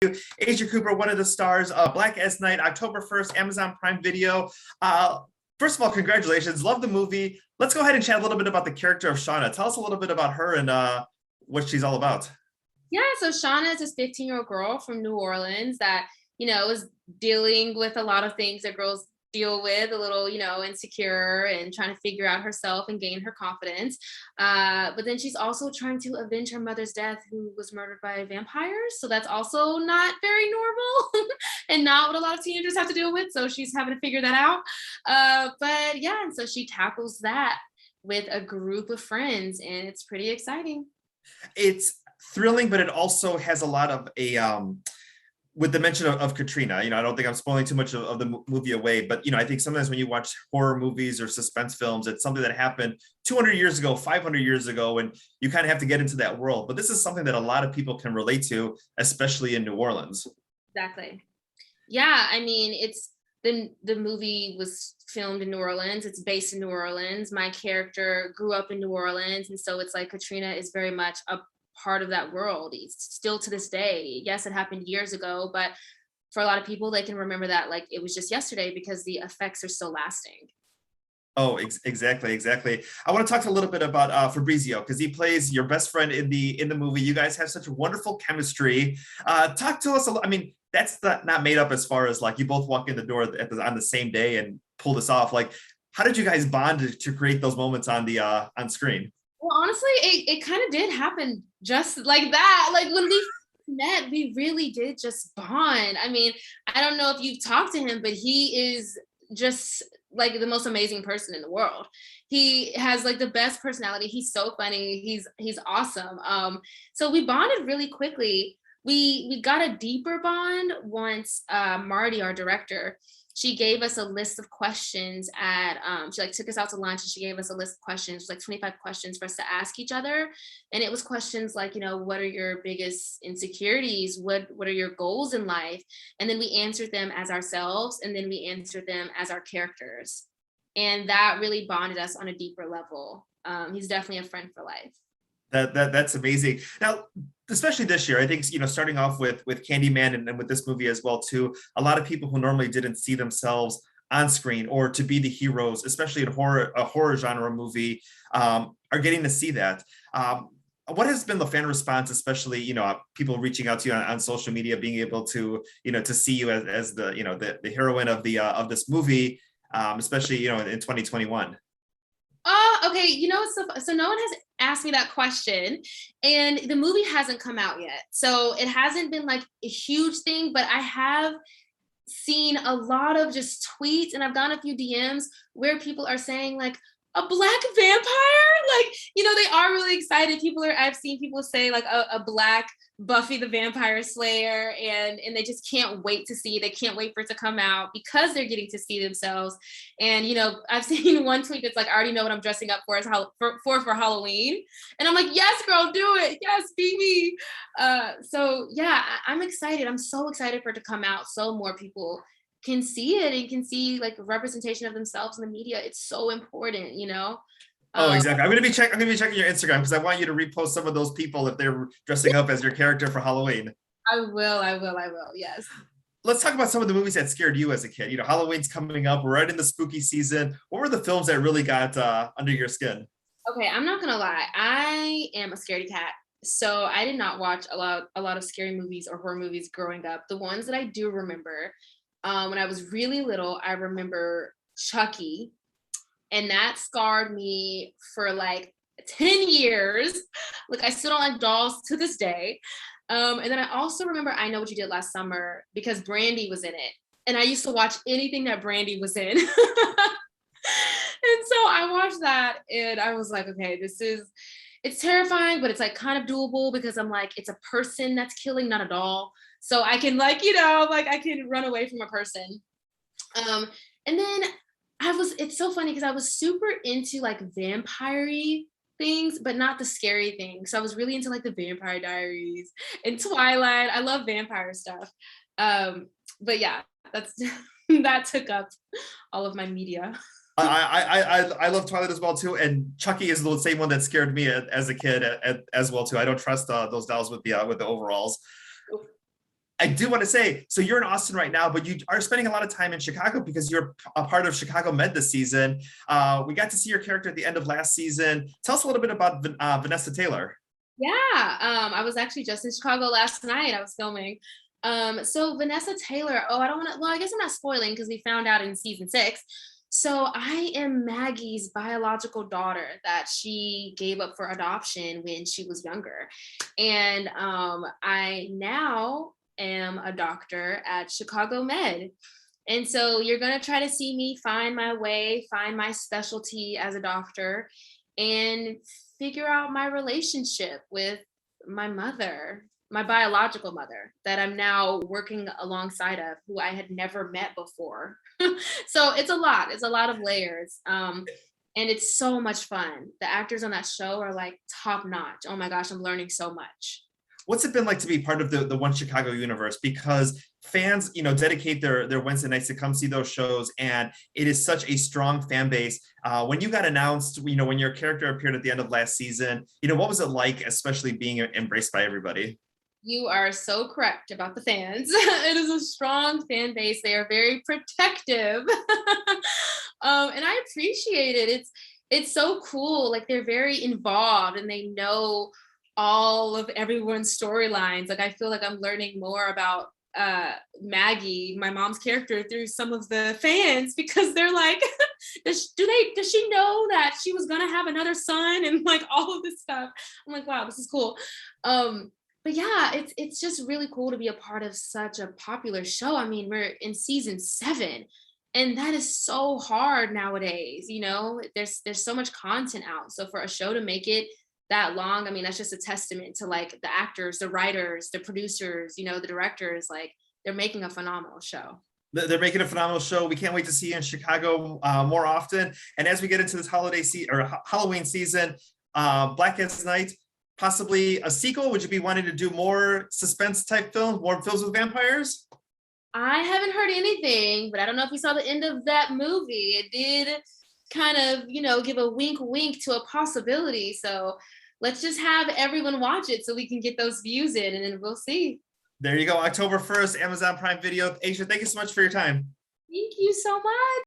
Asjha Cooper, one of the stars of Black as Night, October 1st, Amazon Prime Video. First of all, congratulations. Love the movie. Let's go ahead and chat a little bit about the character of Shauna. Tell us a little bit about her and what she's all about. Yeah, so Shauna is this 15-year-old girl from New Orleans that, is dealing with a lot of things that girls deal with, a little, insecure and trying to figure out herself and gain her confidence. But then she's also trying to avenge her mother's death, who was murdered by vampires. So that's also not very normal and not what a lot of teenagers have to deal with. So she's having to figure that out. But yeah, and so she tackles that with a group of friends, and it's pretty exciting. It's thrilling, but it also has a lot of with the mention of Katrina. I don't think I'm spoiling too much of the movie away, but I think sometimes when you watch horror movies or suspense films, it's something that happened 200 years ago, 500 years ago, and you kind of have to get into that world. But this is something that a lot of people can relate to, especially in New Orleans. Exactly. Yeah, I mean, it's the movie was filmed in New Orleans. It's based in New Orleans. My character grew up in New Orleans, and so it's like Katrina is very much a part of that world. It's still to this day. Yes, it happened years ago, but for a lot of people, they can remember that like it was just yesterday because the effects are still lasting. Oh, exactly. I want to talk a little bit about Fabrizio, because he plays your best friend in the movie. You guys have such wonderful chemistry. Talk to us a little. I mean, that's not made up as far as like you both walk in the door on the same day and pull this off. Like, how did you guys bond to create those moments on screen? Well, honestly, it kind of did happen just like that. Like when we met, we really did just bond. I mean, I don't know if you've talked to him, but he is just like the most amazing person in the world. He has like the best personality. He's so funny. He's awesome. So we bonded really quickly. We got a deeper bond once Marty, our director, she gave us a list of questions at she like took us out to lunch and she gave us a list of questions, like 25 questions for us to ask each other. And it was questions like, what are your biggest insecurities? What are your goals in life? And then we answered them as ourselves, and then we answered them as our characters. And that really bonded us on a deeper level. He's definitely a friend for life. That's amazing. Now, especially this year, I think starting off with Candyman and with this movie as well too. A lot of people who normally didn't see themselves on screen or to be the heroes, especially in a horror genre movie, are getting to see that. What has been the fan response, especially people reaching out to you on social media, being able to to see you as the heroine of this movie, especially in 2021. Okay. So no one has asked me that question, and the movie hasn't come out yet. So it hasn't been like a huge thing, but I have seen a lot of just tweets, and I've gotten a few DMs where people are saying like, a black vampire, like they are really excited. I've seen people say like a black Buffy the Vampire Slayer, and they just can't wait to see it. They can't wait for it to come out because they're getting to see themselves. And I've seen one tweet that's like, I already know what I'm dressing up for for Halloween, and I'm like, yes girl, do it, yes, be me. So yeah, I'm excited. I'm so excited for it to come out so more people can see it and can see like representation of themselves in the media. It's so important. Oh, exactly. I'm gonna be checking your Instagram because I want you to repost some of those people if they're dressing up as your character for Halloween. I will. Yes. Let's talk about some of the movies that scared you as a kid. Halloween's coming up. We're right in the spooky season. What were the films that really got under your skin? Okay, I'm not gonna lie. I am a scaredy cat. So I did not watch a lot of scary movies or horror movies growing up. The ones that I do remember, when I was really little, I remember Chucky, and that scarred me for like 10 years. Like I still don't like dolls to this day. And then I also remember I Know What You Did Last Summer because Brandy was in it. And I used to watch anything that Brandy was in. And so I watched that and I was like, okay, it's terrifying, but it's like kind of doable because I'm like, it's a person that's killing, not a doll. So I can like I can run away from a person. And then it's so funny because I was super into like vampire-y things, but not the scary things. So I was really into like the Vampire Diaries and Twilight. I love vampire stuff. But yeah, that's that took up all of my media. I love Twilight as well too, and Chucky is the same one that scared me as a kid as well too. I don't trust those dolls with the overalls. I do want to say, so you're in Austin right now, but you are spending a lot of time in Chicago because you're a part of Chicago Med this season. We got to see your character at the end of last season. Tell us a little bit about Vanessa Taylor. Yeah, I was actually just in Chicago last night. I was filming. So Vanessa Taylor, oh, I don't want to, well, I guess I'm not spoiling because we found out in season 6. So I am Maggie's biological daughter that she gave up for adoption when she was younger. And I now am a doctor at Chicago Med. And so you're going to try to see me find my way, find my specialty as a doctor, and figure out my relationship with my mother, my biological mother, that I'm now working alongside of, who I had never met before. So it's a lot of layers. And it's so much fun. The actors on that show are like top notch. Oh my gosh, I'm learning so much. What's it been like to be part of the One Chicago universe? Because fans, dedicate their Wednesday nights to come see those shows, and it is such a strong fan base. When you got announced, when your character appeared at the end of last season, what was it like, especially being embraced by everybody? You are so correct about the fans. It is a strong fan base. They are very protective. And I appreciate it. It's so cool. Like, they're very involved and they know all of everyone's storylines. Like, I feel like I'm learning more about Maggie, my mom's character, through some of the fans, because they're like, does she know that she was gonna have another son and like all of this stuff. I'm like, wow, this is cool. But yeah, it's just really cool to be a part of such a popular show. I mean, we're in season 7, and that is so hard nowadays. There's so much content out. So for a show to make it that long, I mean, that's just a testament to like the actors, the writers, the producers, the directors. Like, they're making a phenomenal show. They're making a phenomenal show. We can't wait to see you in Chicago more often. And as we get into this holiday season or Halloween season, Blackest Night, possibly a sequel. Would you be wanting to do more suspense type films, more films with vampires? I haven't heard anything, but I don't know if you saw the end of that movie. It did kind of, give a wink wink to a possibility. So let's just have everyone watch it so we can get those views in, and then we'll see. There you go. October 1st, Amazon Prime Video. Asjha, thank you so much for your time. Thank you so much.